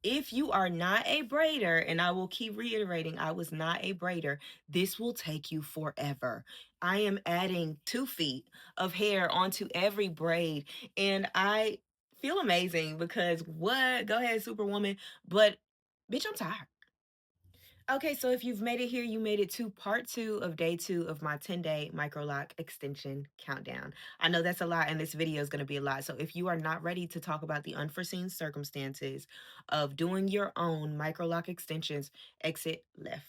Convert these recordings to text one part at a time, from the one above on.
If you are not a braider, and I will keep reiterating, I was not a braider, this will take you forever. I am adding 2 feet of hair onto every braid, and I feel amazing because what? Go ahead, Superwoman. But bitch, I'm tired. Okay, so if you've made it here, you made it to part 2 of day 2 of my 10-day Microloc extension countdown. I know that's a lot, and this video is going to be a lot. So if you are not ready to talk about the unforeseen circumstances of doing your own Microloc extensions, exit left.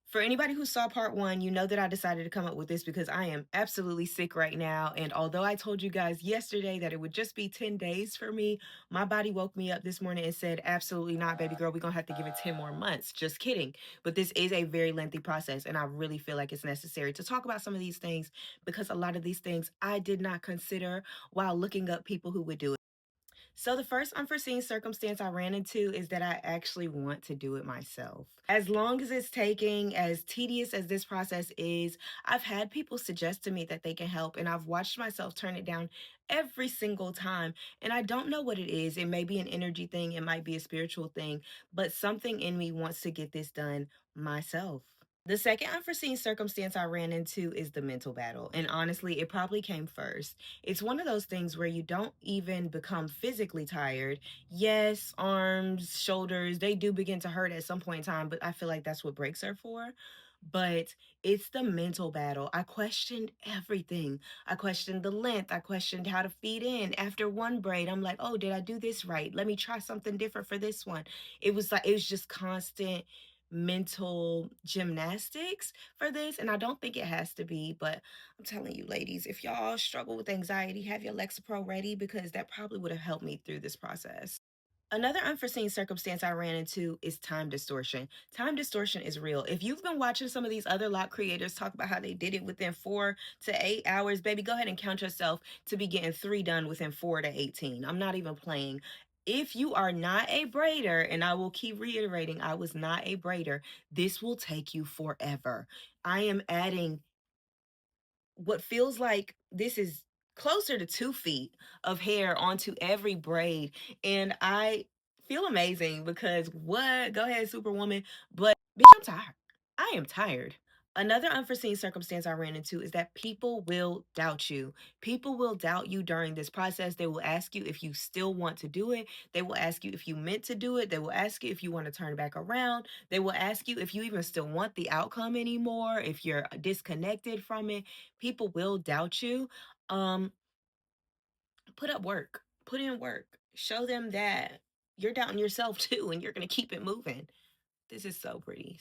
For anybody who saw part 1, you know that I decided to come up with this because I am absolutely sick right now. And although I told you guys yesterday that it would just be 10 days for me, my body woke me up this morning and said, absolutely not, baby girl. We're going to have to give it 10 more months. Just kidding. But this is a very lengthy process. And I really feel like it's necessary to talk about some of these things because a lot of these things I did not consider while looking up people who would do it. So, the first unforeseen circumstance I ran into is that I actually want to do it myself. As long as it's taking, as tedious as this process is, I've had people suggest to me that they can help, and I've watched myself turn it down every single time. And I don't know what it is. It may be an energy thing, it might be a spiritual thing, but something in me wants to get this done myself. The second unforeseen circumstance I ran into is the mental battle. And honestly, it probably came first. It's one of those things where you don't even become physically tired. Yes, arms, shoulders, they do begin to hurt at some point in time, but I feel like that's what breaks are for. But it's the mental battle. I questioned everything. I questioned the length. I questioned how to feed in. After one braid, I'm like, oh, did I do this right? Let me try something different for this one. It was just constant mental gymnastics for this. And I don't think it has to be, but I'm telling you, ladies, if y'all struggle with anxiety, have your Lexapro ready because that probably would have helped me through this process. Another unforeseen circumstance I ran into is time distortion. Time distortion is real. If you've been watching some of these other lock creators talk about how they did it within 4 to 8 hours, baby, go ahead and count yourself to be getting 3 done within 4 to 18. I'm not even playing. If you are not a braider, and I will keep reiterating, I was not a braider, this will take you forever. I am adding what feels like this is closer to 2 feet of hair onto every braid. And I feel amazing because what? Go ahead, Superwoman. But bitch, I'm tired. I am tired. Another unforeseen circumstance I ran into is that people will doubt you. People will doubt you during this process. They will ask you if you still want to do it. They will ask you if you meant to do it. They will ask you if you want to turn back around. They will ask you if you even still want the outcome anymore, if you're disconnected from it. People will doubt you. Um, put up work, put in work, show them that you're doubting yourself too, and you're going to keep it moving. This is so pretty.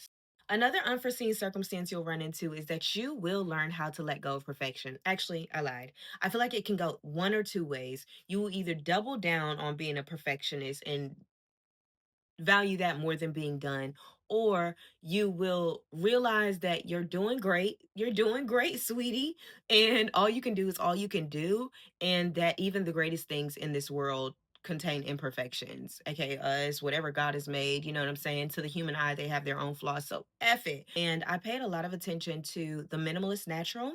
Another unforeseen circumstance you'll run into is that you will learn how to let go of perfection. Actually, I lied. I feel like it can go one or two ways. You will either double down on being a perfectionist and value that more than being done, or you will realize that you're doing great, sweetie, and all you can do is all you can do, and that even the greatest things in this world contain imperfections, aka us, whatever God has made, you know what I'm saying? To the human eye, they have their own flaws, so F it. And I paid a lot of attention to the minimalist natural.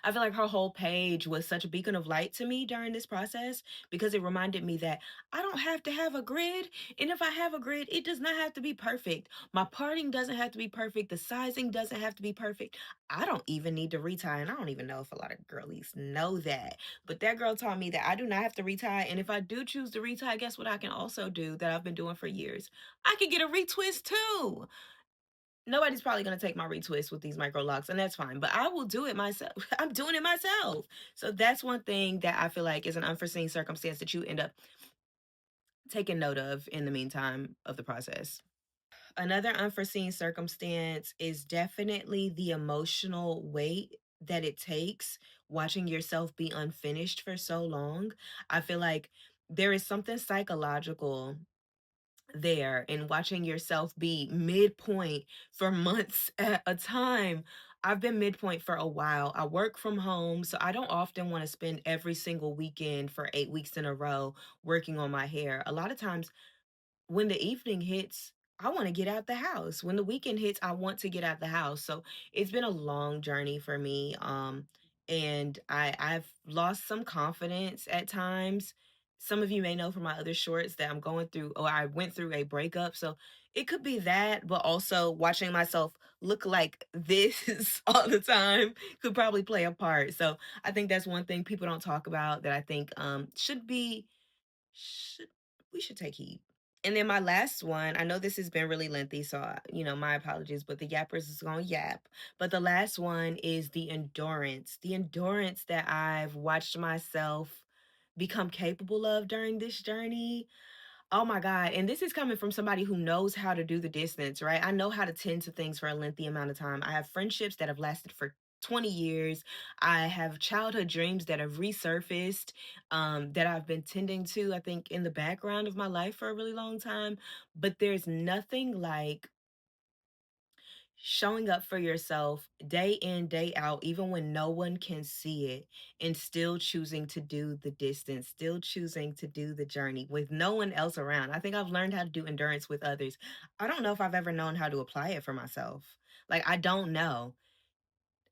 I feel like her whole page was such a beacon of light to me during this process because it reminded me that I don't have to have a grid. And if I have a grid, it does not have to be perfect. My parting doesn't have to be perfect. The sizing doesn't have to be perfect. I don't even need to retie. And I don't even know if a lot of girlies know that. But that girl taught me that I do not have to retie. And if I do choose to retie, guess what I can also do that I've been doing for years? I can get a retwist too. Nobody's probably going to take my retwist with these micro locks, and that's fine, but I will do it myself. I'm doing it myself. So that's one thing that I feel like is an unforeseen circumstance that you end up taking note of in the meantime of the process. Another unforeseen circumstance is definitely the emotional weight that it takes watching yourself be unfinished for so long. I feel like there is something psychological there and watching yourself be midpoint for months at a time. I've been midpoint for a while. I work from home, so I don't often want to spend every single weekend for 8 weeks in a row working on my hair. A lot of times when the evening hits, I want to get out the house. When the weekend hits, I want to get out the house. So it's been a long journey for me. And I've lost some confidence at times Some of you may know from my other shorts that I'm going through, or I went through a breakup. So it could be that, but also watching myself look like this all the time could probably play a part. So I think that's one thing people don't talk about that I think should we should take heed. And then my last one, I know this has been really lengthy, so my apologies, but the yappers is going to yap. But the last one is the endurance that I've watched myself become capable of during this journey. Oh my God. And this is coming from somebody who knows how to do the distance, right? I know how to tend to things for a lengthy amount of time. I have friendships that have lasted for 20 years. I have childhood dreams that have resurfaced, that I've been tending to, I think, in the background of my life for a really long time. But there's nothing like showing up for yourself day in, day out, even when no one can see it, and still choosing to do the distance, still choosing to do the journey with no one else around. I think I've learned how to do endurance with others. I don't know if I've ever known how to apply it for myself. Like, I don't know.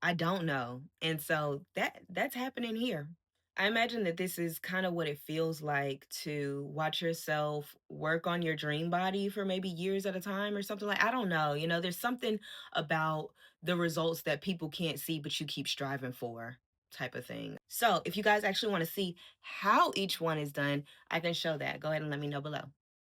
I don't know. And so that's happening here. I imagine that this is kind of what it feels like to watch yourself work on your dream body for maybe years at a time or something. Like, I don't know. There's something about the results that people can't see, but you keep striving for, type of thing. So if you guys actually want to see how each one is done, I can show that. Go ahead and let me know below.